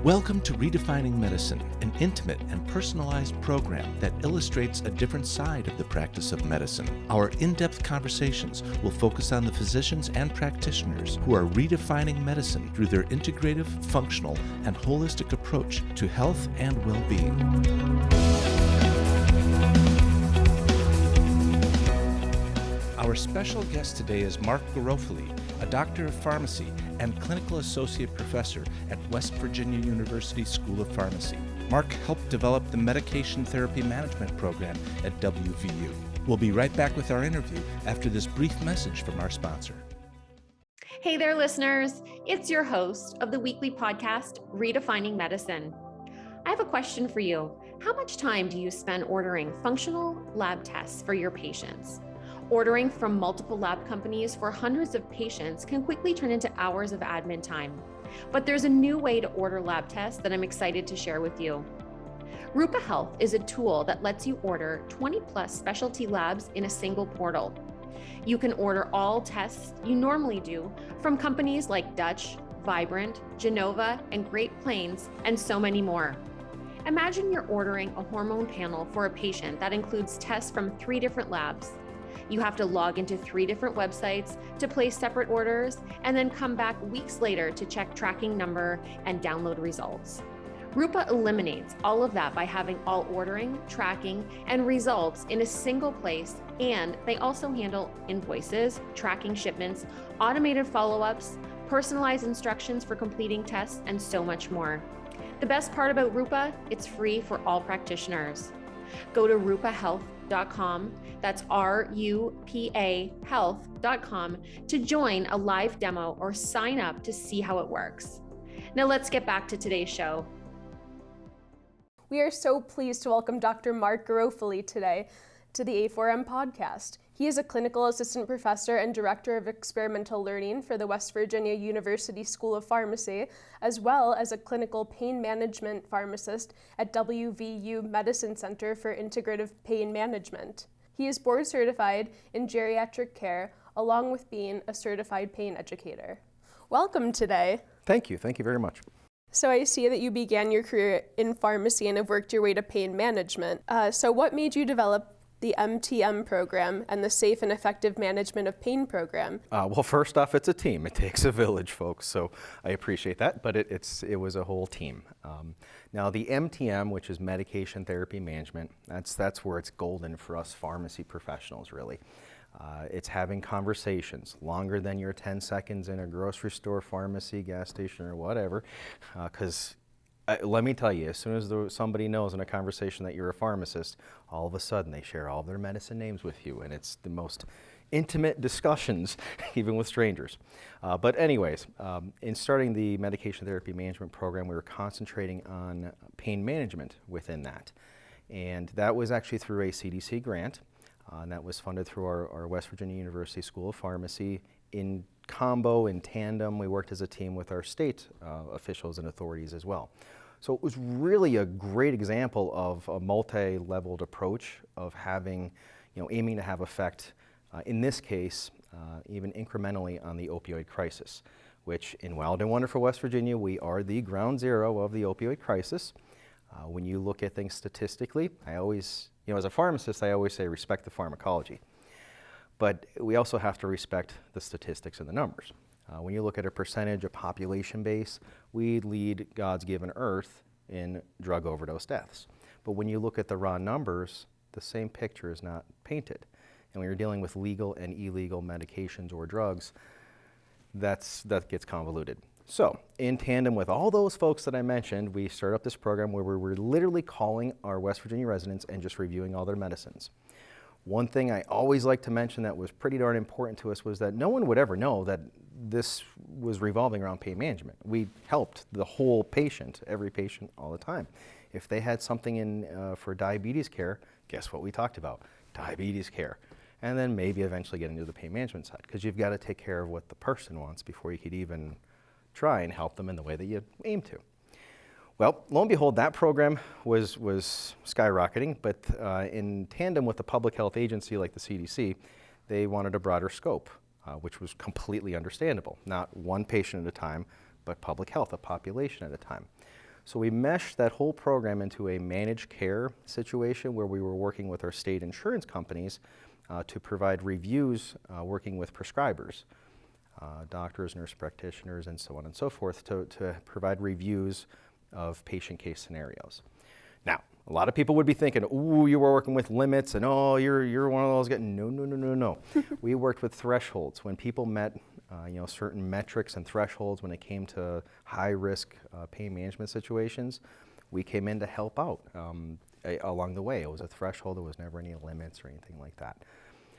Welcome to Redefining Medicine, an intimate and personalized program that illustrates a different side of the practice of medicine. Our in-depth conversations will focus on the physicians and practitioners who are redefining medicine through their integrative, functional, and holistic approach to health and well-being. Our special guest today is Mark Garofoli, a doctor of pharmacy and clinical associate professor at West Virginia University School of Pharmacy. Mark helped develop the medication therapy management program at WVU. We'll be right back with our interview after this brief message from our sponsor. Hey there, listeners. It's your host of the weekly podcast, Redefining Medicine. I have a question for you. How much time do you spend ordering functional lab tests for your patients? Ordering from multiple lab companies for hundreds of patients can quickly turn into hours of admin time. But there's a new way to order lab tests that I'm excited to share with you. Rupa Health is a tool that lets you order 20 plus specialty labs in a single portal. You can order all tests you normally do from companies like Dutch, Vibrant, Genova, and Great Plains, and so many more. Imagine you're ordering a hormone panel for a patient that includes tests from 3 different labs. You have to log into 3 different websites to place separate orders and then come back weeks later to check tracking number and download results. Rupa eliminates all of that by having all ordering, tracking, and results in a single place, and they also handle invoices, tracking shipments, automated follow-ups, personalized instructions for completing tests, and so much more. The best part about Rupa, it's free for all practitioners. Go to rupahealth.com, that's RUPA health.com, to join a live demo or sign up to see how it works. Now let's get back to today's show. We are so pleased to welcome Dr. Mark Garofoli today to the A4M podcast. He is a clinical assistant professor and director of experimental learning for the West Virginia University School of Pharmacy, as well as a clinical pain management pharmacist at WVU Medicine Center for Integrative Pain Management. He is board certified in geriatric care, along with being a certified pain educator. Welcome today. Thank you very much. So I see that you began your career in pharmacy and have worked your way to pain management. So what made you develop the MTM program and the Safe and Effective Management of Pain program? Well, first off, it's a team. It takes a village, folks, so I appreciate that, but it was a whole team. Now, the MTM, which is Medication Therapy Management, that's where it's golden for us pharmacy professionals, really. It's having conversations longer than your 10 seconds in a grocery store, pharmacy, gas station, or whatever, because let me tell you, as soon as somebody knows in a conversation that you're a pharmacist, all of a sudden they share all their medicine names with you, and it's the most intimate discussions, even with strangers. But anyways, in starting the medication therapy management program, we were concentrating on pain management within that. And that was actually through a CDC grant, and that was funded through our West Virginia University School of Pharmacy. In tandem, we worked as a team with our state officials and authorities as well. So it was really a great example of a multi-leveled approach of having, aiming to have effect, in this case, even incrementally on the opioid crisis, which in wild and wonderful West Virginia, we are the ground zero of the opioid crisis. When you look at things statistically, I always, as a pharmacist, I always say respect the pharmacology. But we also have to respect the statistics and the numbers. When you look at a percentage of population base, we lead God's given earth in drug overdose deaths. But when you look at the raw numbers, the same picture is not painted. And when you're dealing with legal and illegal medications or drugs, that gets convoluted. So, in tandem with all those folks that I mentioned, we started up this program where we were literally calling our West Virginia residents and just reviewing all their medicines. One thing I always like to mention that was pretty darn important to us was that no one would ever know that this was revolving around pain management. We helped the whole patient, every patient, all the time. If they had something in for diabetes care, guess what we talked about? Diabetes care. And then maybe eventually get into the pain management side, because you've got to take care of what the person wants before you could even try and help them in the way that you aim to. Well, lo and behold, that program was skyrocketing, but in tandem with a public health agency like the CDC, they wanted a broader scope, which was completely understandable. Not one patient at a time, but public health, a population at a time. So we meshed that whole program into a managed care situation where we were working with our state insurance companies to provide reviews, working with prescribers, doctors, nurse practitioners, and so on and so forth, to provide reviews of patient case scenarios. Now, a lot of people would be thinking, ooh, you were working with limits, and oh, you're one of those guys. No. We worked with thresholds. When people met certain metrics and thresholds when it came to high-risk pain management situations, we came in to help out along the way. It was a threshold. There was never any limits or anything like that.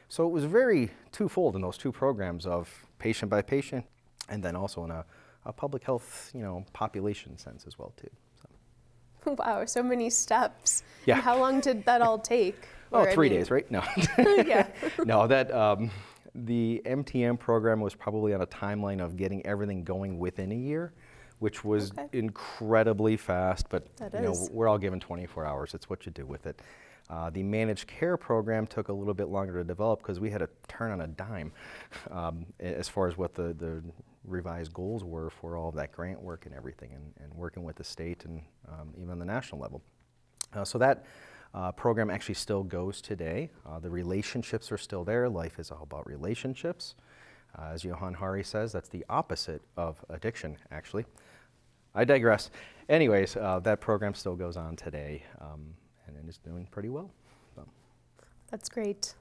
So it was very twofold in those two programs of patient by patient, and then also in a public health, population sense as well too. So. Wow, so many steps. Yeah. And how long did that all take? Oh, 3 days, right? No. Yeah. No, the MTM program was probably on a timeline of getting everything going within a year, which was incredibly fast, but we're all given 24 hours. It's what you do with it. The managed care program took a little bit longer to develop because we had to turn on a dime as far as what the revised goals were for all of that grant work and everything, and working with the state and even the national level. So that program actually still goes today. The relationships are still there. Life is all about relationships. As Johan Hari says, that's the opposite of addiction, actually. I digress. Anyways, that program still goes on today, and it is doing pretty well. So. That's great.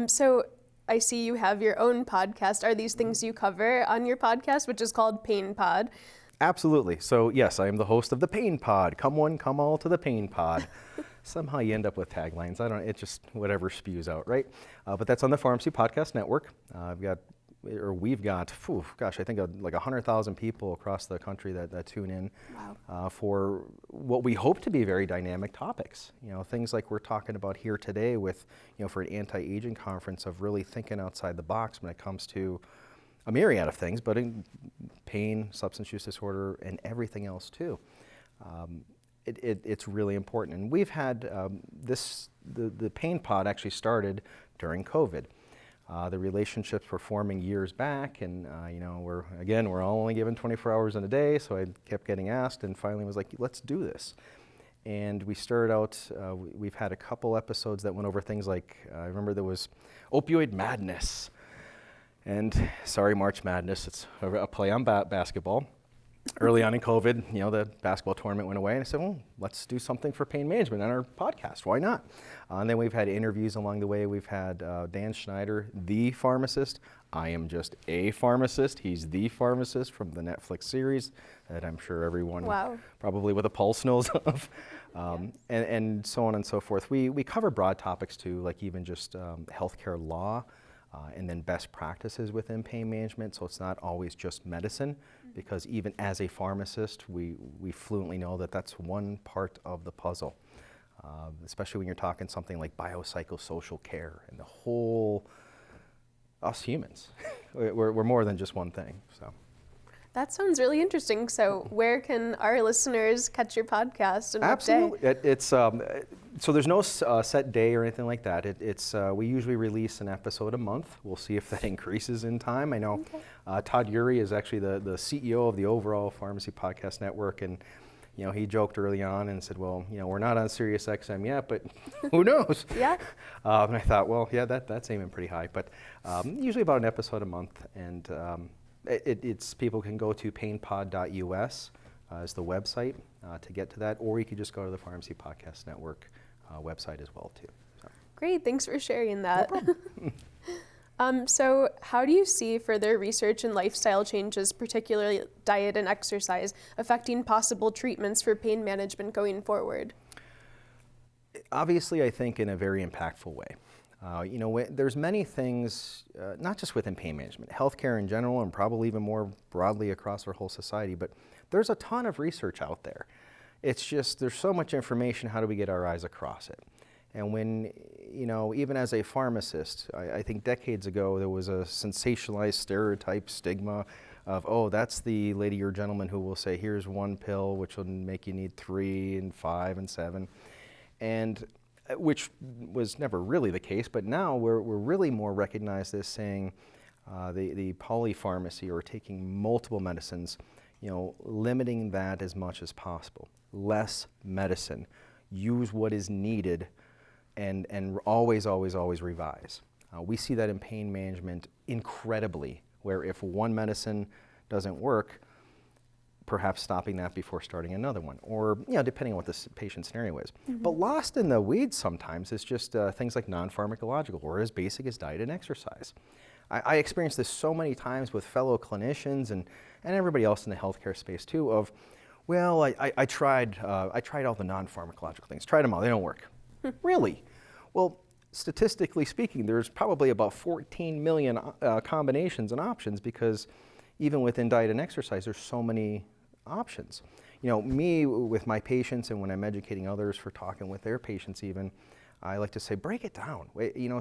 So I see you have your own podcast. Are these things you cover on your podcast, which is called Pain Pod? Absolutely. So yes, I am the host of the Pain Pod. Come one, come all to the Pain Pod. Somehow you end up with taglines. It just whatever spews out, right? But that's on the Pharmacy Podcast Network. We've got, I think like 100,000 people across the country that tune in. Wow. For what we hope to be very dynamic topics. Things like we're talking about here today with, for an anti-aging conference, of really thinking outside the box when it comes to a myriad of things, but in pain, substance use disorder, and everything else too. It's really important. And we've had the Pain Pod actually started during COVID. The relationships were forming years back, and we're all only given 24 hours in a day, so I kept getting asked, and finally was like, let's do this. And we started out, we've had a couple episodes that went over things like, I remember there was opioid madness, and sorry, March Madness, it's a play on basketball. Early on in COVID, the basketball tournament went away, and I said, well, let's do something for pain management on our podcast. Why not? And then we've had interviews along the way. We've had Dan Schneider, the pharmacist. I am just a pharmacist. He's the pharmacist from the Netflix series that I'm sure everyone probably with a pulse knows of. And so on and so forth. We cover broad topics too, like even just healthcare law, and then best practices within pain management. So it's not always just medicine, because even as a pharmacist, we fluently know that that's one part of the puzzle, especially when you're talking something like biopsychosocial care and the whole, us humans, we're more than just one thing, so. That sounds really interesting. So where can our listeners catch your podcast and Absolutely. what day? It's so there's no set day or anything like that. We usually release an episode a month. We'll see if that increases in time. I know Todd Urey is actually the CEO of the overall Pharmacy Podcast Network, and he joked early on and said, well, we're not on Sirius XM yet, but who knows? Yeah. And I thought, well, yeah, that's aiming pretty high, but usually about an episode a month, and it's people can go to painpod.us as the website to get to that, or you could just go to the Pharmacy Podcast Network website as well too. So. Great, thanks for sharing that. No problem. So how do you see further research and lifestyle changes, particularly diet and exercise, affecting possible treatments for pain management going forward? Obviously, I think in a very impactful way. There's many things, not just within pain management, healthcare in general, and probably even more broadly across our whole society, but there's a ton of research out there. It's just, there's so much information, how do we get our eyes across it? And when, even as a pharmacist, I think decades ago, there was a sensationalized stereotype stigma of, oh, that's the lady or gentleman who will say, here's one pill, which will make you need 3 and 5 and 7. And which was never really the case, but now we're really more recognized as saying the polypharmacy, or taking multiple medicines, limiting that as much as possible. Less medicine. Use what is needed and always, always, always revise. We see that in pain management incredibly, where if one medicine doesn't work, perhaps stopping that before starting another one, or depending on what the patient scenario is. But lost in the weeds sometimes is just things like non-pharmacological, or as basic as diet and exercise. I experienced this so many times with fellow clinicians and everybody else in the healthcare space too, of, well, I tried all the non-pharmacological things, tried them all, they don't work. Really? Well, statistically speaking, there's probably about 14 million combinations and options, because even within diet and exercise, there's so many options. Me with my patients, and when I'm educating others for talking with their patients even, I like to say, break it down.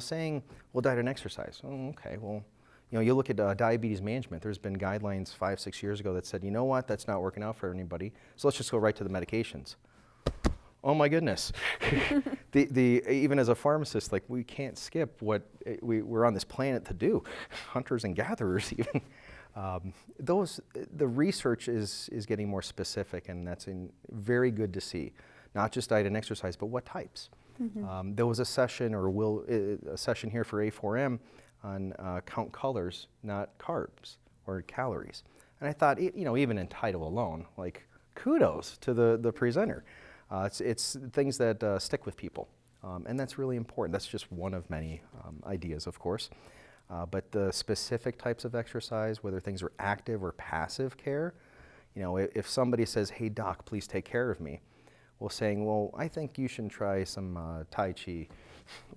Saying, well, diet and exercise. Oh, okay, well, you look at diabetes management. There's been guidelines 5-6 years ago that said, you know what, that's not working out for anybody, so let's just go right to the medications. Oh my goodness. Even as a pharmacist, we can't skip what we're on this planet to do, hunters and gatherers even. The research is getting more specific, and that's very good to see. Not just diet and exercise, but what types. There was a session, a session here for A4M on count colors, not carbs or calories. And I thought, even in title alone, kudos to the presenter. It's things that stick with people, and that's really important. That's just one of many ideas, of course. But the specific types of exercise, whether things are active or passive care, if somebody says, hey doc, please take care of me, well, saying, well, I think you should try some Tai Chi.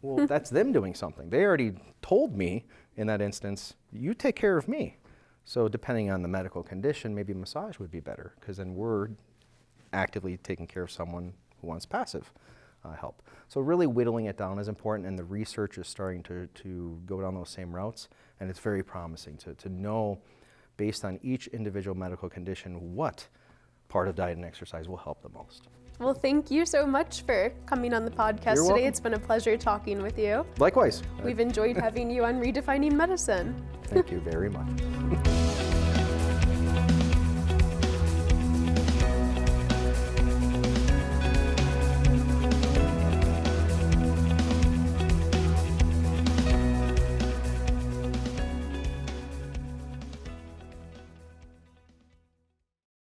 Well, that's them doing something. They already told me in that instance, you take care of me. So depending on the medical condition, maybe massage would be better, because then we're actively taking care of someone who wants passive help. So really whittling it down is important, and the research is starting to go down those same routes, and it's very promising to know, based on each individual medical condition, what part of diet and exercise will help the most. Well, thank you so much for coming on the podcast You're today. welcome. It's been a pleasure talking with you. Likewise. We've enjoyed having you on Redefining Medicine. Thank you very much.